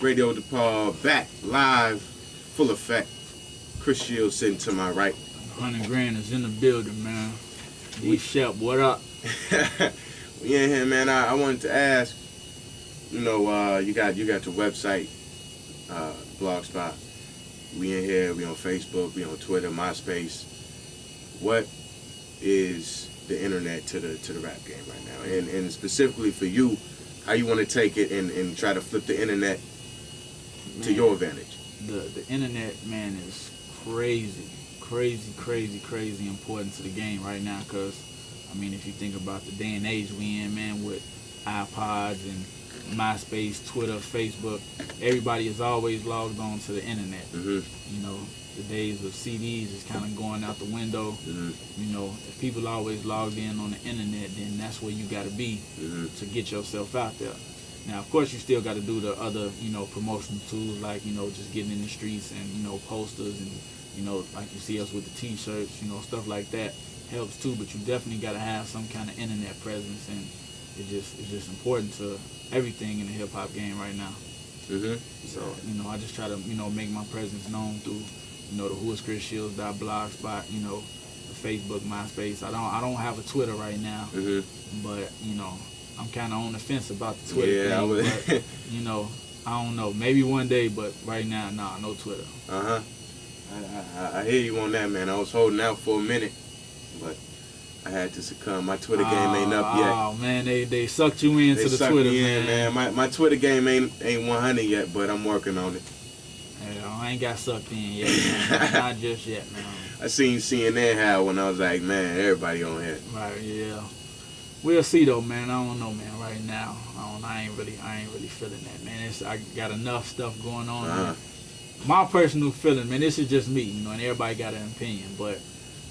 Radio DePaul back live, full effect. Chris Shields sitting to my right. 100 grand is in the building, man. We Shep, what up? We in here, man. I wanted to ask, you got your website, Blogspot. We in here, we on Facebook, we on Twitter, MySpace. What is the internet to the rap game right now? And specifically for you, how you want to take it and try to flip the internet to your advantage? The internet, man, is crazy important to the game right now, because, I mean, if you think about the day and age we in, man, with iPods and MySpace, Twitter, Facebook, everybody is always logged on to the internet. Mm-hmm. You know, the days of CDs is kind of going out the window. Mm-hmm. You know, if people always logged in on the internet, then that's where you got to be to get yourself out there. Now, of course, you still got to do the other, promotional tools, like, just getting in the streets and, posters and, like you see us with the T-shirts, stuff like that helps too. But you definitely got to have some kind of internet presence, and it's just important to everything in the hip hop game right now. Mm-hmm. So, I just try to, make my presence known through, the whoischrisshields.blogspot, the Facebook, MySpace. I don't have a Twitter right now, but I'm kind of on the fence about the Twitter thing. But, I don't know. Maybe one day, but right now, no Twitter. I hear you on that, man. I was holding out for a minute, but I had to succumb. My Twitter game ain't up yet. Oh man, they sucked you into the Twitter, man. My Twitter game ain't 100 yet, but I'm working on it. I ain't got sucked in yet, man. Not just yet, man. I seen CNN have when I was like, man, everybody on here. Right, yeah. We'll see though, man. I don't know, man. Right now, I ain't really feeling that, man. I got enough stuff going on. My personal feeling, man, this is just me, and everybody got an opinion, but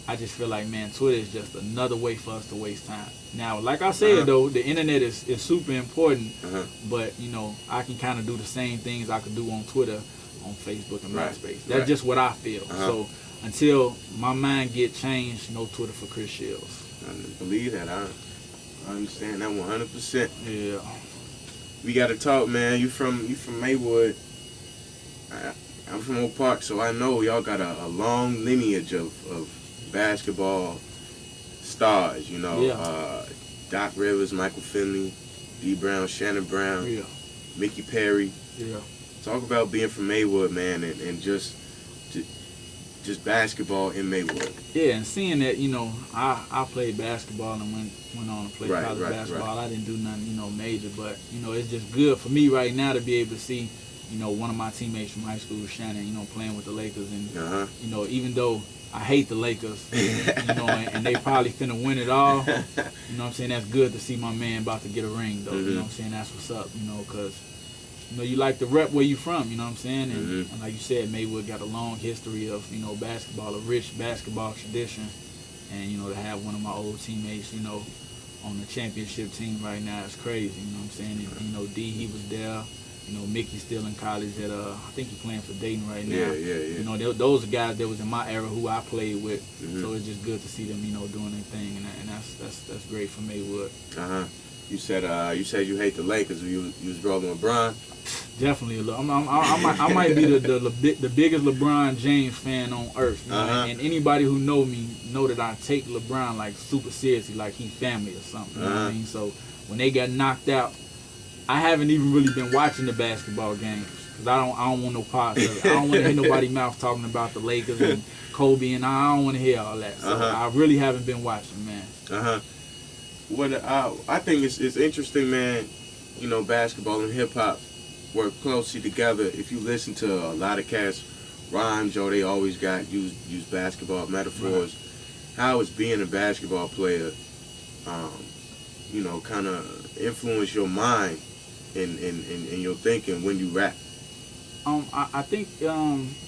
I just feel like, man, Twitter is just another way for us to waste time. Now, like I said, though, the internet is super important, but, I can kind of do the same things I could do on Twitter, on Facebook and MySpace. That's just what I feel. So until my mind get changed, no Twitter for Chris Shields. I believe that. I understand that 100%. Yeah. We got to talk, man. You from Maywood. I'm from Oak Park, so I know y'all got a long lineage of basketball stars, Doc Rivers, Michael Finley, D. Brown, Shannon Brown, Mickey Perry. Yeah. Talk about being from Maywood, man, and just basketball in Maywood. Yeah, and seeing that, I played basketball and went on to play college basketball. I didn't do nothing, major, but, it's just good for me right now to be able to see, one of my teammates from high school, Shannon, playing with the Lakers. And, even though I hate the Lakers, and they probably finna win it all, you know what I'm saying? That's good to see my man about to get a ring, though. You know what I'm saying? That's what's up, because, you like to rep where you from, you know what I'm saying? And like you said, Maywood got a long history of, basketball, a rich basketball tradition. And, to have one of my old teammates, on the championship team right now is crazy, you know what I'm saying? And, D, he was there. Mickey's still in college at, I think he's playing for Dayton right now. Yeah. Those are guys that was in my era who I played with. So it's just good to see them, doing their thing, and that's great for Maywood. You said you hate the Lakers. You was rolling with LeBron. Definitely, I might be the biggest LeBron James fan on earth. And anybody who know me know that I take LeBron like super seriously, like he family or something. You know what I mean? So when they got knocked out, I haven't even really been watching the basketball games because I don't want no parts of it. I don't want to hear nobody mouth talking about the Lakers and Kobe, and I don't want to hear all that. So I really haven't been watching, man. What I think it's interesting, man. Basketball and hip hop work closely together. If you listen to a lot of cats rhymes, they always use basketball metaphors. How is being a basketball player, kind of influence your mind and your thinking when you rap? I think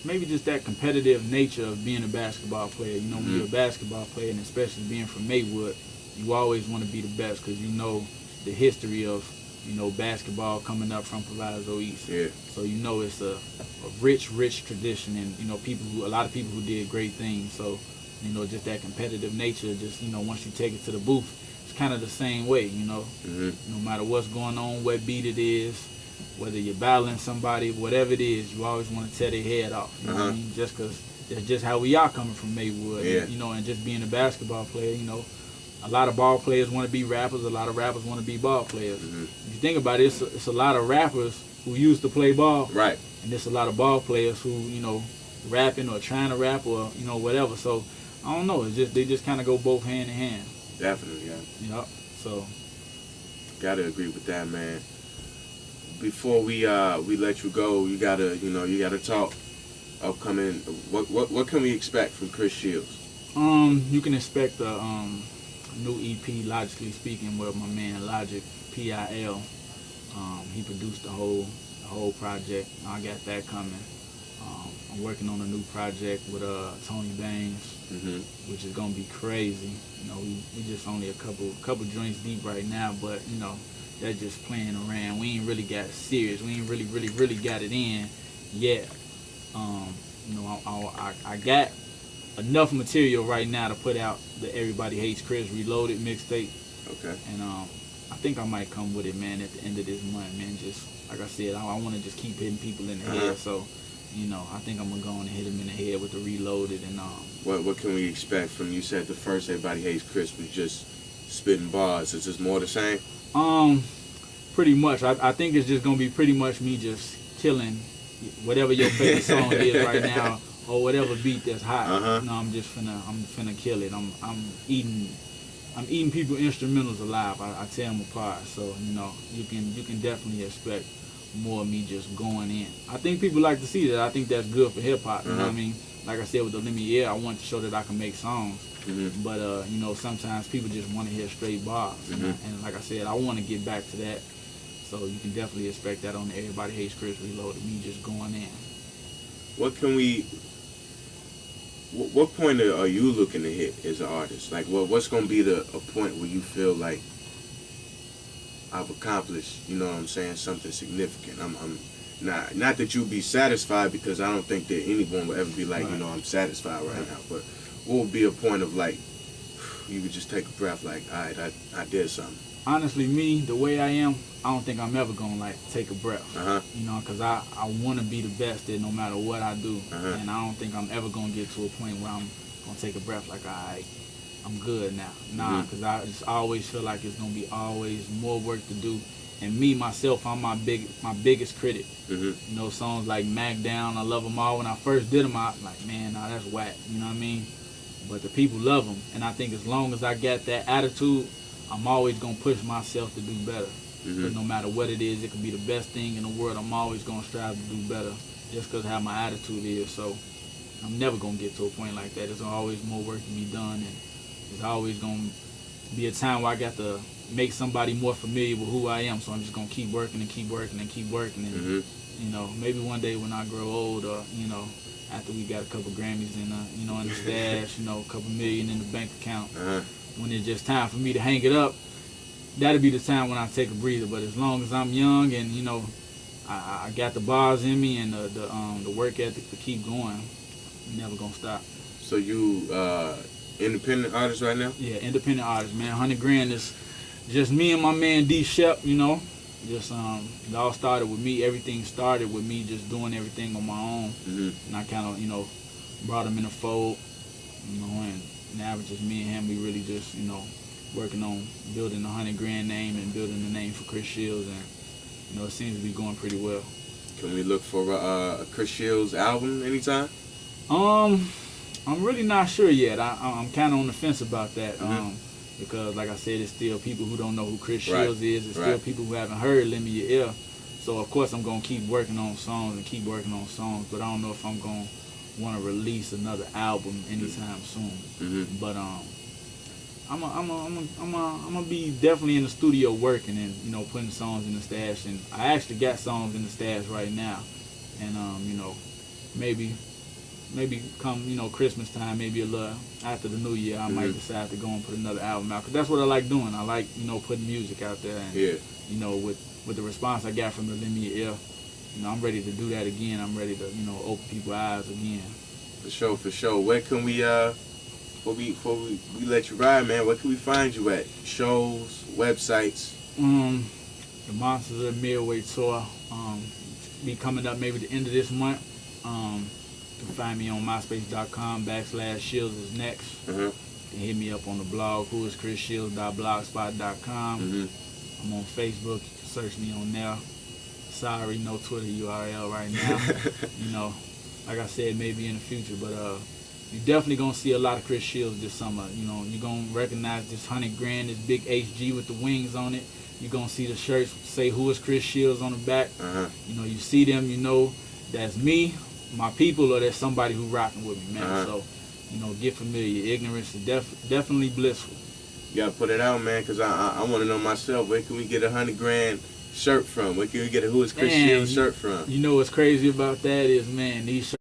maybe just that competitive nature of being a basketball player. When you're a basketball player, and especially being from Maywood, you always want to be the best because the history of basketball coming up from Proviso East. Yeah. So it's a rich tradition, and a lot of people who did great things. So just that competitive nature. Just once you take it to the booth, it's kind of the same way. No matter what's going on, what beat it is, whether you're battling somebody, whatever it is, you always want to tear their head off. You know what I mean? Just because that's just how we are coming from Maywood. Yeah. And, you know, and just being a basketball player, you know, a lot of ball players want to be rappers. A lot of rappers want to be ball players. If you think about it, it's a lot of rappers who used to play ball. Right. And there's a lot of ball players who, you know, rapping or trying to rap or, you know, whatever. So, I don't know. It's just they just kind of go both hand in hand. Definitely, yeah. Yep. So. Gotta agree with that, man. Before we let you go, you gotta talk upcoming. What can we expect from Chris Shields? You can expect a new EP, Logically Speaking, with my man Logic, PIL. He produced the whole project. I got that coming. I'm working on a new project with Tony Bangs, which is gonna be crazy. You know, we just only a couple joints deep right now, but you know, that's just playing around. We ain't really got serious. We ain't really got it in yet. You know, I got enough material right now to put out the Everybody Hates Chris Reloaded mixtape. Okay. And I think I might come with it, man, at the end of this month, man. Just like I said, I want to just keep hitting people in the head. So, you know, I think I'm gonna go on and hit them in the head with the Reloaded and What can we expect from you? Said the first Everybody Hates Chris was just spitting bars. Is this more the same? Pretty much. I think it's just gonna be pretty much me just killing whatever your favorite song is right now, or whatever beat that's hot. No, I'm finna kill it. I'm eating people instrumentals alive. I tear them apart. So you know, you can definitely expect more of me just going in. I think people like to see that. I think that's good for hip hop. You know what I mean? Like I said with the Let Me Hear, I want to show that I can make songs. But you know, sometimes people just want to hear straight bars. And like I said, I want to get back to that. So you can definitely expect that on the Everybody Hates Chris Reloaded, me just going in. What point are you looking to hit as an artist? Like, what's going to be a point where you feel like I've accomplished, you know what I'm saying, something significant? I'm not that you'll be satisfied, because I don't think that anyone will ever be like, you know, I'm satisfied right now. But what would be a point of like, you could just take a breath, like, all right, I did something? Honestly, me, the way I am, I don't think I'm ever gonna like take a breath. You know, cause I want to be the best at no matter what I do, and I don't think I'm ever gonna get to a point where I'm gonna take a breath like, alright, I'm good now. Nah, cause I just always feel like it's gonna be always more work to do. And me myself, I'm my biggest critic. You know, songs like Mac Down, I love them all. When I first did them, I was like, man, nah, that's whack. You know what I mean? But the people love them, and I think as long as I got that attitude, I'm always gonna push myself to do better. But no matter what it is, it could be the best thing in the world. I'm always gonna strive to do better, just because of how my attitude is. So I'm never gonna get to a point like that. There's always more work to be done, and there's always gonna be a time where I got to make somebody more familiar with who I am. So I'm just gonna keep working and keep working and keep working. And you know, maybe one day when I grow old, or you know, after we got a couple Grammys in the stash, you know, a couple million in the bank account. When it's just time for me to hang it up, that'll be the time when I take a breather. But as long as I'm young and you know, I got the bars in me and the work ethic to keep going, I'm never gonna stop. So you independent artist right now? Yeah, independent artist, man. 100 Grand is just me and my man D Shep. You know, just it all started with me. Everything started with me just doing everything on my own, and I kind of, you know, brought him in the fold. You know, and now it's just me and him. We really just, you know, working on building the 100 Grand name and building the name for Chris Shields, and you know, it seems to be going pretty well. Can we look for a Chris Shields album anytime? I'm really not sure yet. I'm kind of on the fence about that, because like I said, it's still people who don't know who Chris Shields is. It's still people who haven't heard Lend Me Your Ear. So of course I'm gonna keep working on songs, but I don't know if I'm gonna want to release another album anytime soon. But I'm gonna be definitely in the studio working and, you know, putting songs in the stash. And I actually got songs in the stash right now. And you know, maybe come, you know, Christmas time, maybe a little after the New Year, I might decide to go and put another album out. Cause that's what I like doing. I like, you know, putting music out there. And you know, with the response I got from the Lend Me Your Ear, you know, I'm ready to do that again. I'm ready to, you know, open people's eyes again. For sure. Where can we before we let you ride, man, where can we find you at? Shows, websites? the Monsters of the Midway tour. Be coming up maybe the end of this month. You can find me on myspace.com/Shields is next. You can hit me up on the blog, whoischrisshields.blogspot.com. I'm on Facebook. You can search me on there. Sorry, no Twitter URL right now. You know, like I said, maybe in the future, but you're definitely gonna see a lot of Chris Shields this summer. You know, you're gonna recognize this 100 grand, this big HG with the wings on it. You're gonna see the shirts say "Who is Chris Shields" on the back. You know, you see them, you know that's me, my people, or that's somebody who rocking with me, man. So, you know, get familiar. Ignorance is definitely blissful. You gotta put it out, man, because I want to know myself. Where can we get a 100 grand shirt from? Where can we get a Who is Chris Shields shirt from? You know what's crazy about that is, man, these shirts